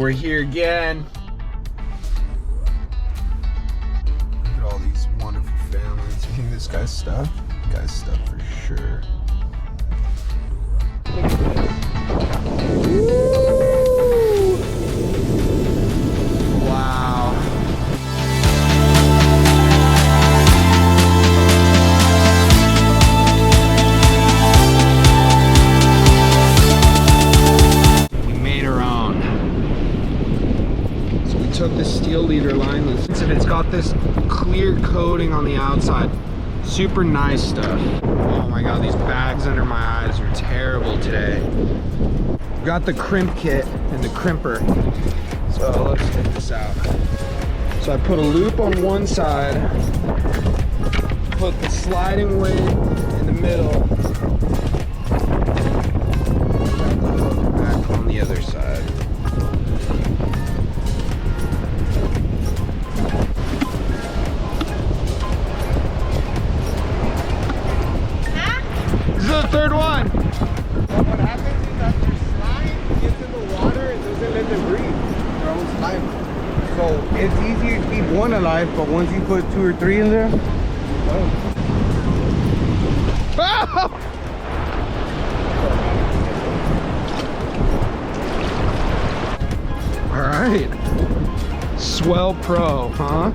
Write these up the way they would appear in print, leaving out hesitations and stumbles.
we're here again. Look at all these wonderful families. You think this guy's stuff? Guy's stuff for sure. Look at this. Woo! Wow. We made our own. So we took the steel leader line and it's got this clear coating on the outside. Super nice stuff. Oh my god, these bags under my eyes are terrible today. Got the crimp kit and the crimper. So let's take this out. So I put a loop on one side, put the sliding weight in the middle, back on the other side. This is the third one. Well, what happens is that your slime gets in the water and doesn't let them breathe their own slime. So it's easier to keep one alive, but once you put 2 or 3 in there, Oh! All right. Swellpro, huh?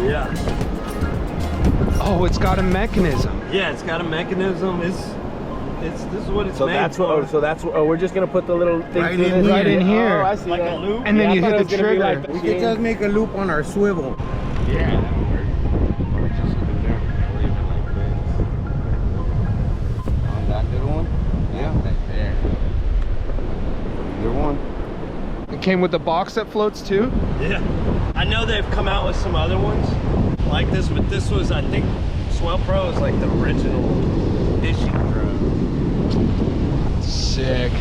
Yeah. Oh, it's got a mechanism. Yeah, it's got a mechanism. This is what it's So made that's for. what. So that's what. Oh, we're just gonna put the little thing Right through in this here. Oh, I see Like that. a loop? And then Yeah, you I thought hit it the was gonna be trigger. like we can just make a loop on our swivel. Yeah, that would work. Or just put there, or even like this. On that little one? Yeah, right there. Either one. It came with the box that floats too. Yeah. I know they've come out with some other ones like this, but this was, I think, Swellpro is like the original fishing drone. Sick.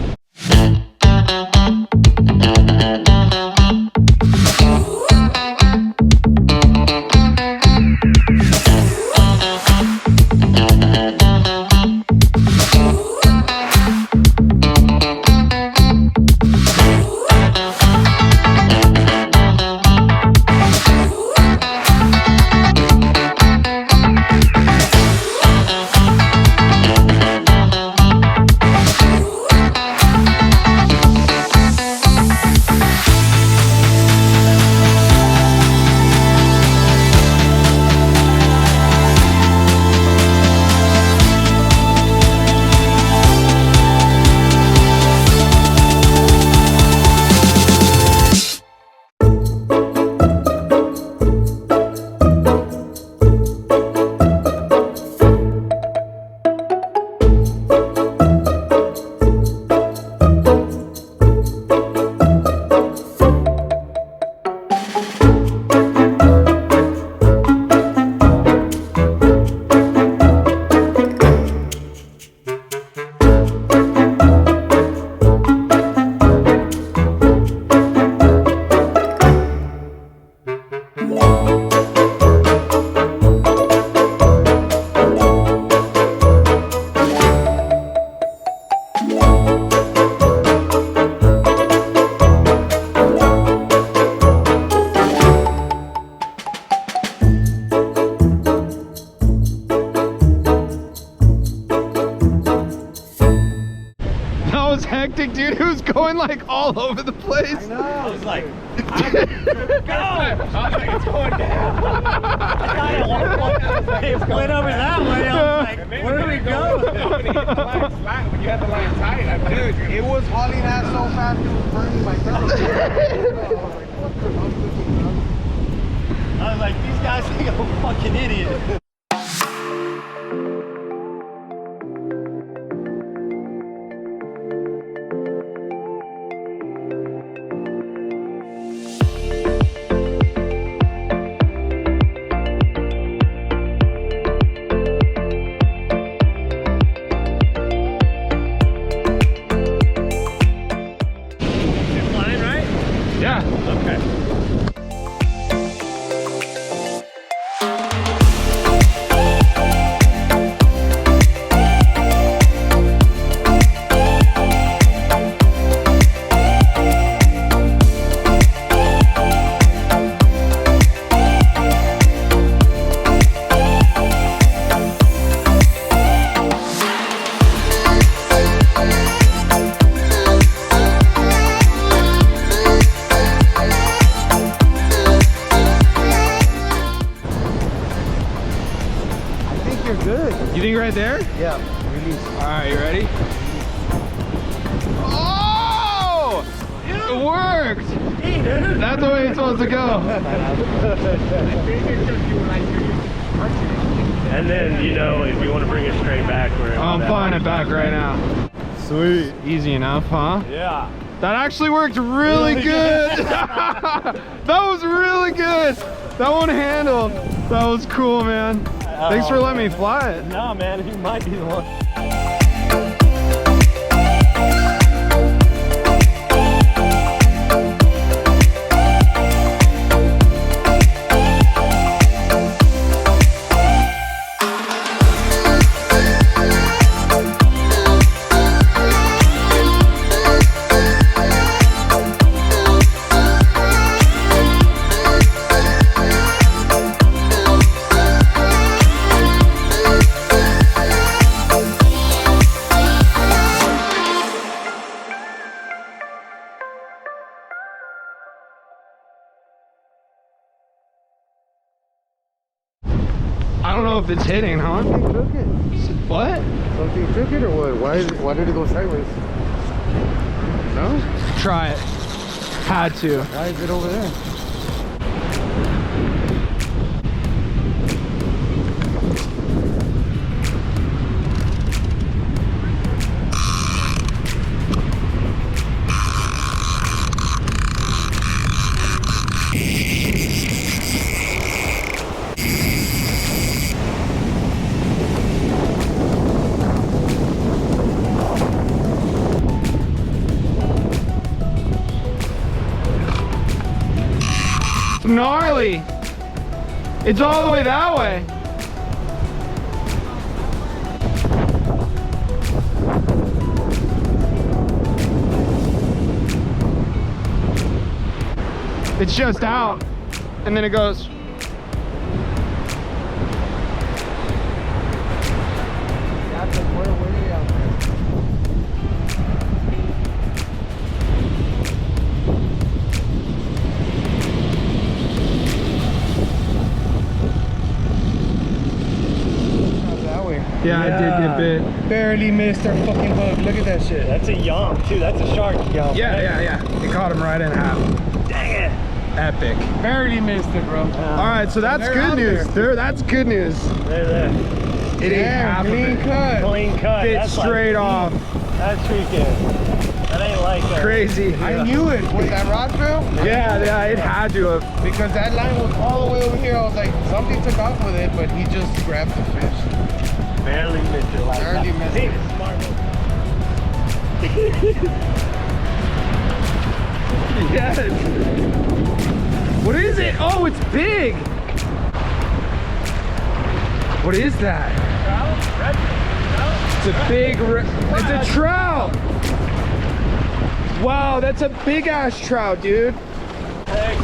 Hectic, dude. It was going like all over the place. I know. I was like, go! I was like, it's going down. I thought at one point I was like, it went over that way. I was like, where do we go? When you had the line tight, dude, it was hauling ass so fast it was burning my tongue. I was like, these guys think I'm a fucking idiot. Yeah. Okay. Yeah, release. All right, you ready? Oh! It worked! That's the way it's supposed to go. And then, you know, if you want to bring it straight back, I'm flying it back right now. Sweet. Easy enough, huh? Yeah. That actually worked really good. That was really good. That one handled. That was cool, man. Thanks for letting me fly it. No, man, you might be the one. I don't know if it's hitting, huh? Something took it. What? Something took it or what? Why did it go sideways? No? Try it. Had to. Why is it over there? Gnarly. It's all the way that way. It's just out, and then it goes. That's a way out there. Yeah, I did get bit. Barely missed our fucking hook. Look at that shit. That's a yum, too. That's a shark yum. Yeah. It caught him right in half. Dang it. Epic. Barely missed it, bro. All right, so that's They're good out news. That's good news. There. It ate half of clean it. cut. Clean cut. Bit That's straight off. That's freaking. That ain't like that. Crazy. I knew it. Was that rod drill? Yeah, it had to have. Because that line was all the way over here. I was like, something took off with it, but he just grabbed the fish. Barely missed it. Like Barely that. missed Hey, it. smart. Yes. What is it? Oh, it's big. What is that? It's a big, it's a trout. Wow, that's a big ass trout, dude. Heck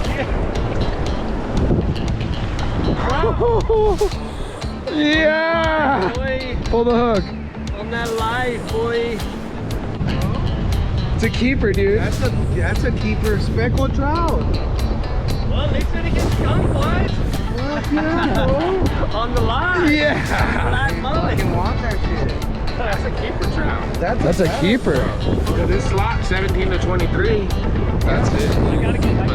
Yeah. boy. Pull the hook. On that light, boy. It's a keeper, dude. That's a keeper speckled trout. Well, they said it gets skunked, boys. On the line. Yeah. Black mullet. Fucking want that shit. That's a keeper trout. That's a keeper. So this slot, 17 to 23. That's it. I gotta get it.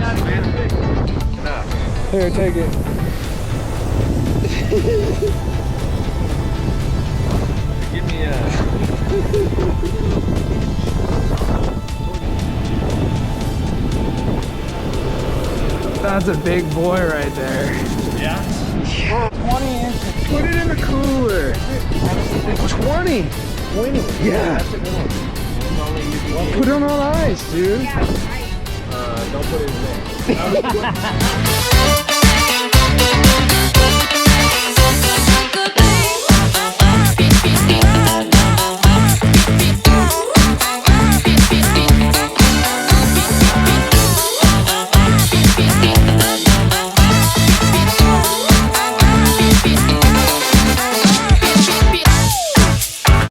Here, take it. Give me a. That's a big boy right there. Yeah? 20 inches. Put it in the cooler. It's 20. 20. Yeah. That's a good one. Put it on ice, dude. Don't put it in there.